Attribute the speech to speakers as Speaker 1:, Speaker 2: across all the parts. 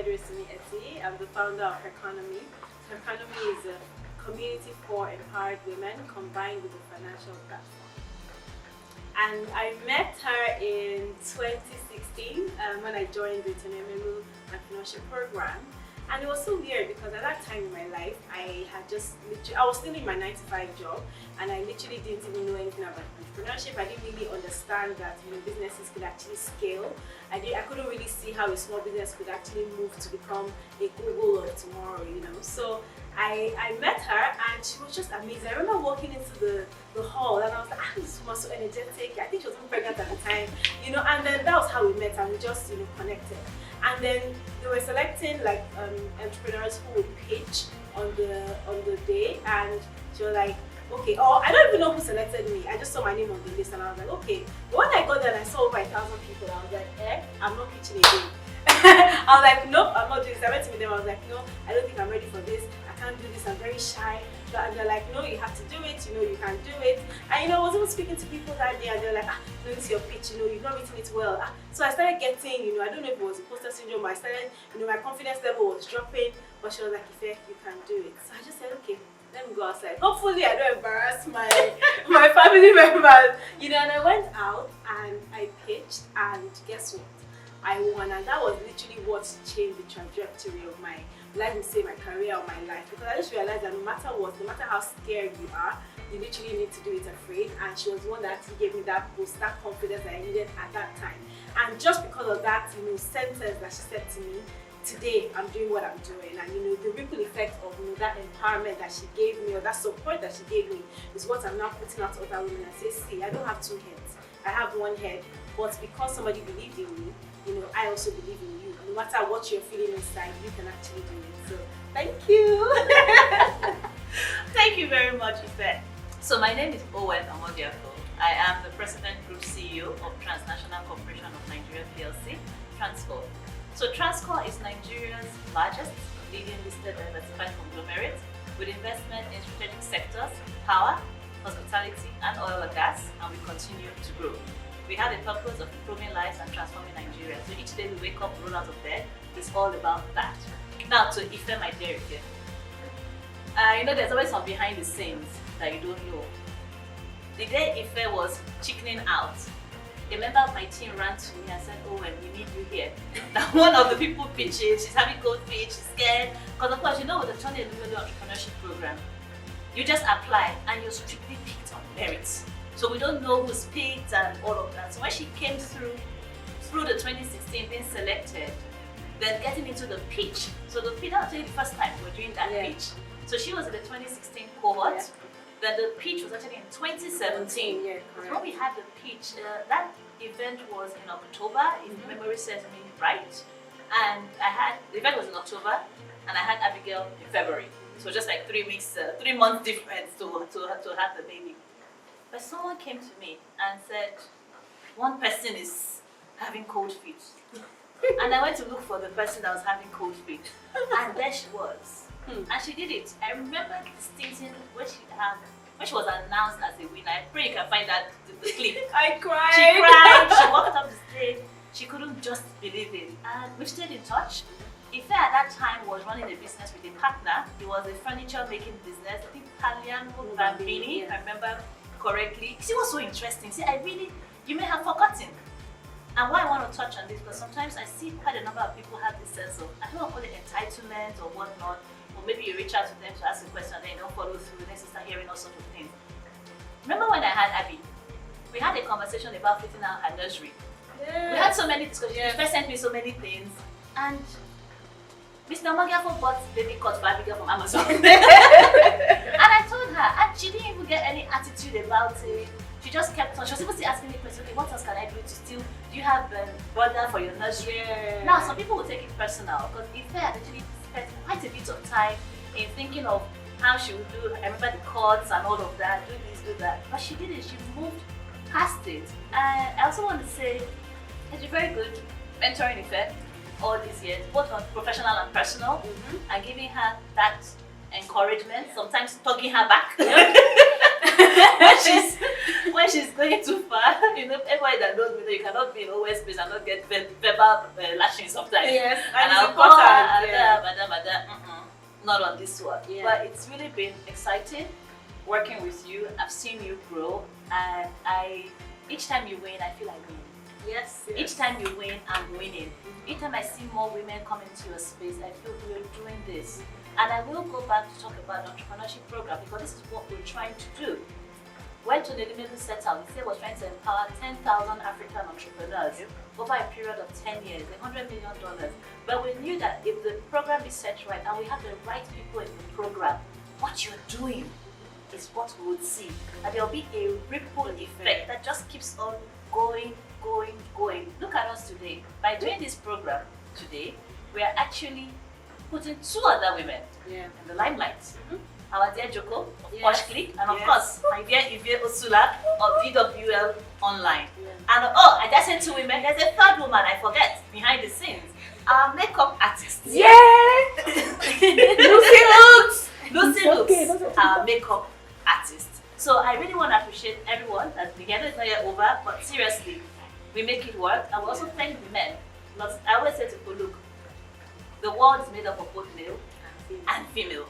Speaker 1: Ife Durosinmi-Etti. I'm the founder of Economy. Economy is a community for empowered women combined with a financial platform. And I met her in 2016 when I joined the Tenemelu entrepreneurship program. And it was so weird because at that time in my life, I was still in my 9-to-5 job, and I literally didn't even know anything about entrepreneurship. I didn't really understand that businesses could actually scale. I couldn't really see how a small business could actually move to become a Goooood of tomorrow, So I met her and she was just amazing. I remember walking into the hall and I was like, this woman so energetic. I think she was even pregnant at the time, and then that was how we met and we just, connected. And then they were selecting like entrepreneurs who would pitch on the day, and she was like, okay, I don't even know who selected me. I just saw my name on the list and I was like, okay. But when I got there and I saw over 1,000 people, I was like, I'm not pitching again. I was like, nope, I'm not doing this. I went to meet them, I was like, no, I don't think I'm ready for this. I can't do this, I'm very shy. And they're like, no, you have to do it, you can do it. And I was even speaking to people that day and they're like, no, this is your pitch, you've not written it well. So I started getting, I don't know if it was imposter syndrome, but I started, my confidence level was dropping. But she was like, Ife, you can do it. So I just said, okay, let me go outside. Hopefully I don't embarrass my family members. And I went out and I pitched, and guess what? I won, and that was literally what changed the trajectory of my, let me say, my career or my life. Because I just realized that no matter what, no matter how scared you are, you literally need to do it afraid. And she was the one that actually gave me that boost, that confidence that I needed at that time. And just because of that, sentence that she said to me, today I'm doing what I'm doing, and the ripple effect of that empowerment that she gave me, or that support that she gave me, is what I'm now putting out to other women and say, see, I don't have two heads, I have one head, but because somebody believed in me, I also believe in you. No matter what you're feeling inside, you can actually do it. So thank you.
Speaker 2: Thank you very much, Ife. So my name is Owen Omogiafo. I am the President Group CEO of Transnational Corporation of Nigeria PLC, Transcorp. So Transcorp is Nigeria's largest leading listed diversified conglomerate with investment in strategic sectors, power, hospitality, and oil and gas, and we continue to grow. We have a purpose of improving lives and transforming Nigeria. So each day we wake up, roll out of bed, it's all about that. Now to Ife, my dear Ife. There's always some behind the scenes that you don't know. The day Ife was chickening out, a member of my team ran to me and said, Owen, we need you here. Now one of the people pitching, she's having cold feet, she's scared. Because of course, with the Tony Entrepreneurship Program, you just apply and you're strictly picked on merit. So we don't know who's picked and all of that. So when she came through the 2016 being selected, then getting into the pitch. So the pitch, that was actually the first time we were doing that pitch. So she was in the 2016 cohort. Yeah. Then the pitch was actually in 2017.
Speaker 1: Yeah,
Speaker 2: when we had the pitch, that event was in October, if memory serves me right. And the event was in October, and I had Abigail in February. So just like 3 months difference to have the baby. But someone came to me and said, one person is having cold feet. And I went to look for the person that was having cold feet. And there she was. And she did it. I remember distinctly when she was announced as a winner. I pray you can find that the clip.
Speaker 1: I cried.
Speaker 2: She cried, she walked up the stage. She couldn't just believe it. And we stayed in touch. Ife at that time was running a business with a partner. It was a furniture making business. I think Italian Bambini, if I remember correctly. See, what's so interesting? See, you may have forgotten. And why I want to touch on this, because sometimes I see quite a number of people have this sense of, I don't know, call it entitlement or whatnot, or maybe you reach out to them to ask a question and then you don't follow through, then you start hearing all sorts of things. Remember when I had Abby? We had a conversation about fitting out her nursery. Yes. We had so many discussions. Yes. She first sent me so many things, and Mr. Omogiafo bought baby cot for Abigail from Amazon. And I told her, and she didn't even get any attitude about it. She just kept on. She was even still asking me questions. Okay, what else can I do to still? Do you have brother for your nursery? Yeah. Now, some people will take it personal because Ife had actually spent quite a bit of time in thinking of how she would do. I remember the cords and all of that. Do this, do that. But she didn't. She moved past it. And I also want to say, it's been very good mentoring Ife all these years, both on professional and personal, and giving her that encouragement, sometimes tugging her back when she's is going too far. You know, everybody that knows me, you cannot be in always space and not get verbal lashing sometimes.
Speaker 1: Yes,
Speaker 2: And
Speaker 1: it's
Speaker 2: I'll call her,
Speaker 1: important.
Speaker 2: madam, not on this one.
Speaker 1: Yeah.
Speaker 2: But it's really been exciting working with you. I've seen you grow, and each time you win, I feel like winning.
Speaker 1: Yes, yes.
Speaker 2: Each time you win, I'm winning. Each time I see more women come into your space, I feel we're doing this. And I will go back to talk about the entrepreneurship program because this is what we're trying to do. When Tonelumelu set out, we said we're trying to empower 10,000 African entrepreneurs over a period of 10 years, $100 million. But we knew that if the program is set right and we have the right people in the program, what you're doing is what we would see. And there'll be a ripple effect that just keeps on going. Look at us today. By doing this program today, we are actually putting 2 other women in the limelight. Our dear Joko of Poshclick, and of course, my dear Ife Osula of VWL Online. And I just said 2 women, there's a 3rd woman I forget behind the scenes. Our makeup artist. Lucy Looks, our makeup artist. So I really want to appreciate everyone that's together. It's not yet over, but seriously, we make it work. And we also thank the men. Because I always say to people, look, the world is made up of both male and female.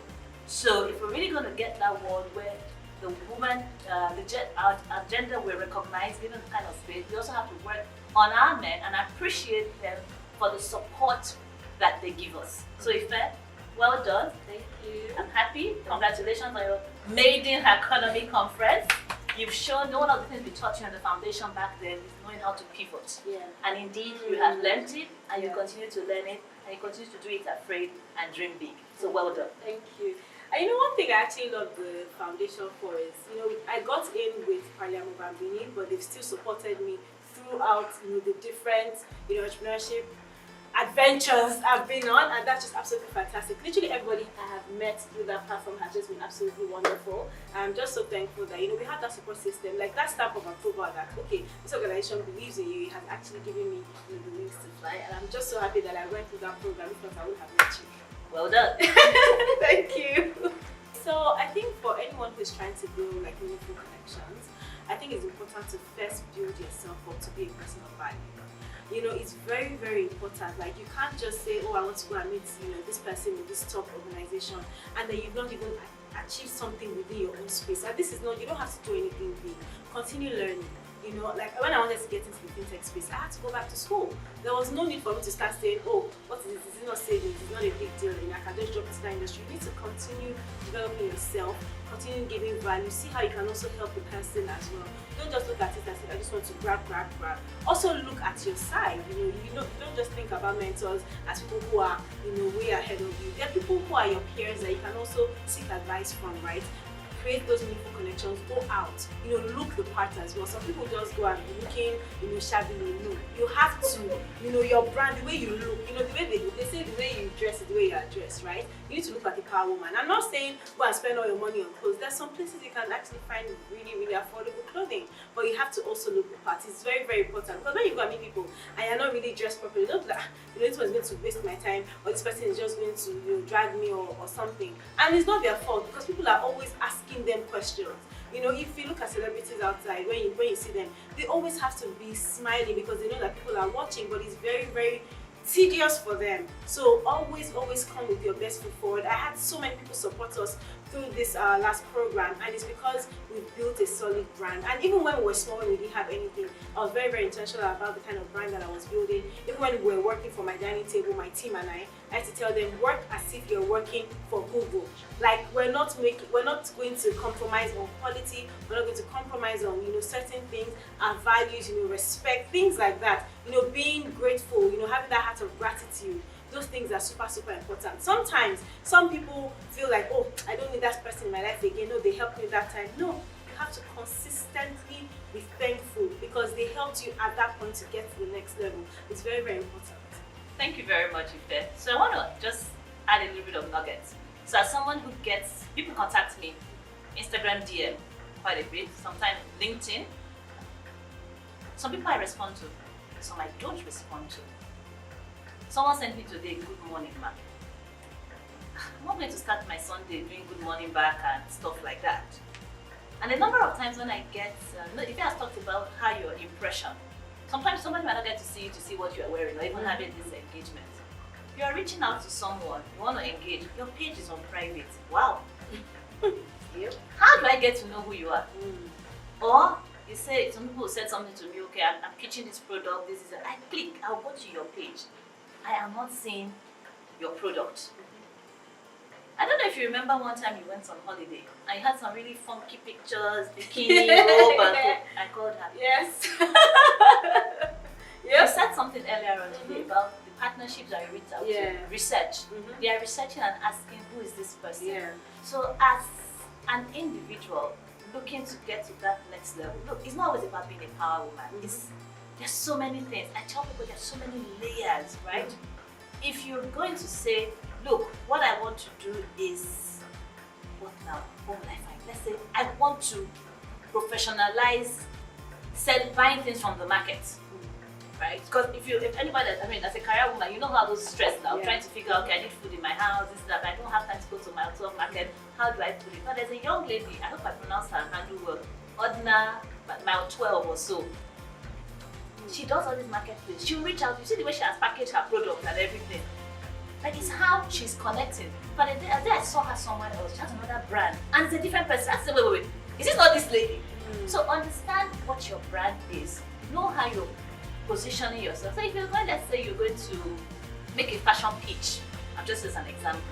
Speaker 2: So if we're really going to get that world where the woman, our gender will recognize, given the kind of space, we also have to work on our men and appreciate them for the support that they give us. So Ife, well done.
Speaker 1: Thank you.
Speaker 2: I'm happy. Congratulations on your maiden economy conference. You've shown one of the things we taught you on the foundation back then is knowing how to pivot. And indeed, you have learned it, and you continue to learn it, and you continue to do it afraid and dream big. So well done.
Speaker 1: Thank you. And you know, one thing I actually love the foundation for is, you know, I got in with Paliamo Bambini, but they've still supported me throughout, you know, the different, you know, entrepreneurship adventures I've been on, and that's just absolutely fantastic. Literally everybody I have met through that platform has just been absolutely wonderful. I'm just so thankful that, you know, we have that support system, like that stamp of approval that, okay, this organization believes in you. It has actually given me, you know, the wings to fly, and I'm just so happy that I went through that program because I would have met you.
Speaker 2: Well done.
Speaker 1: Thank you. So I think for anyone who's trying to build like meaningful connections, I think it's important to first build yourself up to be a person of value. You know, it's very, very important. Like, you can't just say, oh, I want to go and meet, you know, this person in this top organization, and then you've not even achieved something within your own space. And this is not, you don't have to do anything big. Continue learning. You know, like when I wanted to get into the fintech space, I had to go back to school. There was no need for me to start saying, oh, what is this? Is it not savings? It's not a big deal. And I can just drop into that industry. You need to continue developing yourself, continue giving value, see how you can also help the person as well. Don't just look at it as I just want to grab. Also look at your side. You don't just think about mentors as people who are, you know, way ahead of you. There are people who are your peers that you can also seek advice from, right? Create those meaningful connections, go out, you know, look the part as well. Some people just go and be looking, you know, shabbily. No, you have to, you know, your brand, the way you look, you know, the way they say the way you dress is the way you are dressed, right? You need to look like a power woman. I'm not saying go and spend all your money on clothes. There's some places you can actually find really, really affordable clothing, but you have to also look the part. It's very, very important, because when you go and meet people and you're not really dressed properly, don't like, you know, this one's going to waste my time, or this person is just going to, you know, drag me or something. And it's not their fault, because people are always asking them questions. You know, if you look at celebrities outside, when you see them, they always have to be smiling because they know that people are watching, but it's very, very tedious for them. So always come with your best foot forward. I had so many people support us through this last program, and it's because we've built a solid brand. And even when we were small and we didn't have anything, I was very, very intentional about the kind of brand that I was building. Even when we were working for my dining table, my team and I had to tell them, work as if you're working for Goooood. Like, we're not going to compromise on quality, we're not going to compromise on, you know, certain things, our values, you know, respect, things like that. You know, being grateful, you know, having that heart of gratitude. Those things are super, super important. Sometimes some people feel like, oh, I don't need that person in my life again. No, they helped me that time. No, you have to consistently be thankful because they helped you at that point to get to the next level. It's very, very important.
Speaker 2: Thank you very much, Ife. So I want to just add a little bit of nuggets. So as someone who gets, people contact me, Instagram DM quite a bit, sometimes LinkedIn. Some people I respond to, some I don't respond to. Someone sent me today, good morning, ma. I'm not going to start my Sunday doing good morning back and stuff like that. And a number of times when I get, if I talked about how your impression, sometimes somebody might not get to see you to see what you are wearing or even having this engagement. If you are reaching out to someone, you want to engage, your page is on private. Wow.
Speaker 1: Yep.
Speaker 2: How do I get to know who you are? Or you say, some people said something to me, okay, I'm pitching this product, this is it. I click, I'll go to your page. I am not seeing your product. I don't know if you remember one time you went on holiday and you had some really funky pictures, bikini, robe, and I called her.
Speaker 1: Yes.
Speaker 2: You said something earlier on today about the partnerships that you reach out to. Research. They are researching and asking, who is this person?
Speaker 1: Yeah.
Speaker 2: So as an individual looking to get to that next level, look, it's not always about being a power woman. There's so many things. I tell people there's so many layers, right? If you're going to say, look, what I want to do is, what now? What will I find? Let's say I want to professionalize buying things from the market, right? Because if anybody, as a career woman, you know how those stress now, trying to figure out, okay, I need food in my house, this, that, I don't have time to go to my hotel market, how do I put it? But there's a young lady, I hope I pronounce her handle well, Odna, mile 12 or so. She does all these marketplace. She'll reach out, you see the way she has packaged her product and everything. Like, it's how she's connecting. But the day I saw her somewhere else, she has another brand. And it's a different person. I said, wait. Is this not this lady? So understand what your brand is. Know how you're positioning yourself. So if you're going, let's say you're going to make a fashion pitch, I'm just as an example,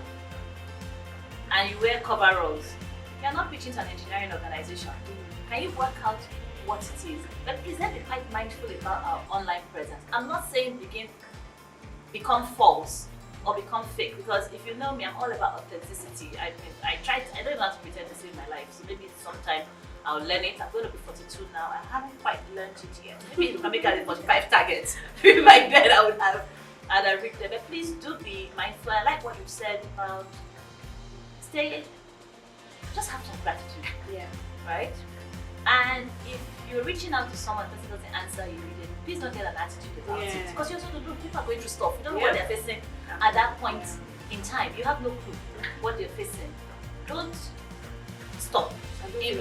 Speaker 2: and you wear coveralls, you're not pitching to an engineering organization. Can you work out what it is? But please let's be quite mindful about our online presence. I'm not saying become false or become fake, because if you know me, I'm all about authenticity. I don't even have to pretend to save my life, so maybe sometime I'll learn it. I'm going to be 42 now. I haven't quite learned it yet. Maybe if I make it 45 targets, maybe by then I would have reached them. But please do be mindful. I like what you said about just have some gratitude.
Speaker 1: Yeah.
Speaker 2: Right? And if you're reaching out to someone that doesn't answer you immediately, please don't get an attitude about it. Because you also don't know, people are going through stuff. You don't know what they're facing at that point in time. You have no clue what they're facing. Don't stop. I don't feel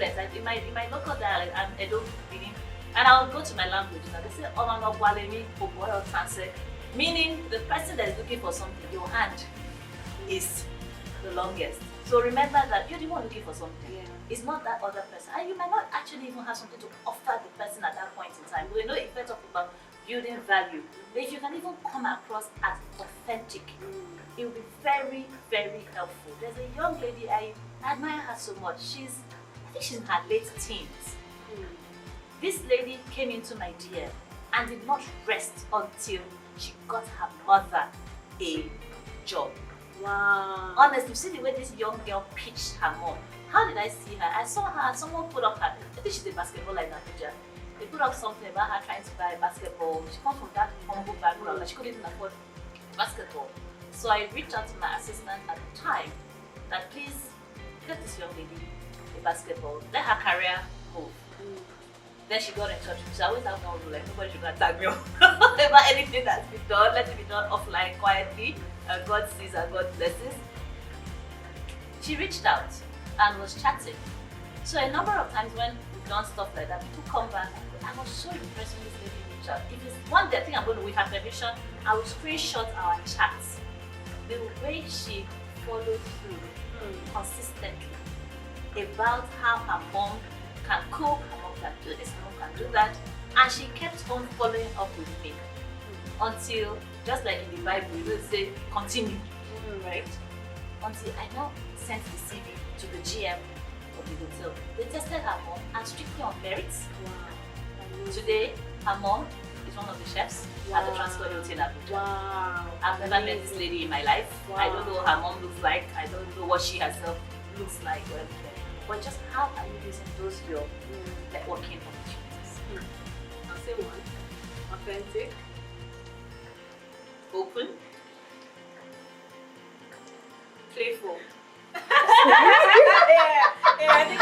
Speaker 2: like that. In my local dialect, I'm Edo Benin, and I'll go to my language and they say, meaning the person that is looking for something, your hand is the longest. So remember that you're the one looking for something. It's not that other person. And you might not actually even have something to offer the person at that point in time. We know if we're talking about building value, but if you can even come across as authentic, it will be very, very helpful. There's a young lady, I admire her so much. I think she's in her late teens. This lady came into my DM and did not rest until she got her mother a job.
Speaker 1: Wow.
Speaker 2: Honestly, see the way this young girl pitched her mom. How did I see her? I saw her, someone put up her, I think she's a basketball like Abuja. They put up something about her trying to buy basketball. She comes from that humble background that she couldn't even afford basketball. So I reached out to my assistant at the time that please get this young lady a basketball, let her career move. Then she got in touch with me. So I always have no rule, like nobody should go and tag me about anything that's been done. Let it be done offline quietly. And God sees and God blesses. She reached out and was chatting. So a number of times when we've done stuff like that, people come back and I was so impressed when this lady reached out. If it's one day I think I'm going to, with her permission, I will screenshot our chats. The way she followed through consistently about how her mom can cook, her mom can do this, her mom can do that. And she kept on following up with me until, just like in the Bible, you will say, continue, right? Until I now sent the CV to the GM of the hotel. They tested her mom and strictly on merits. Wow. Today, her mom is one of the chefs at the Transcorp Hotel in Abuja.
Speaker 1: Wow.
Speaker 2: I've never met this lady in my life.
Speaker 1: Wow.
Speaker 2: I don't know what her mom looks like. I don't know what she herself looks like or anything. But just how are you using those your networking opportunities?
Speaker 1: I'll say one. Authentic.
Speaker 2: Open.
Speaker 1: Playful.
Speaker 2: I think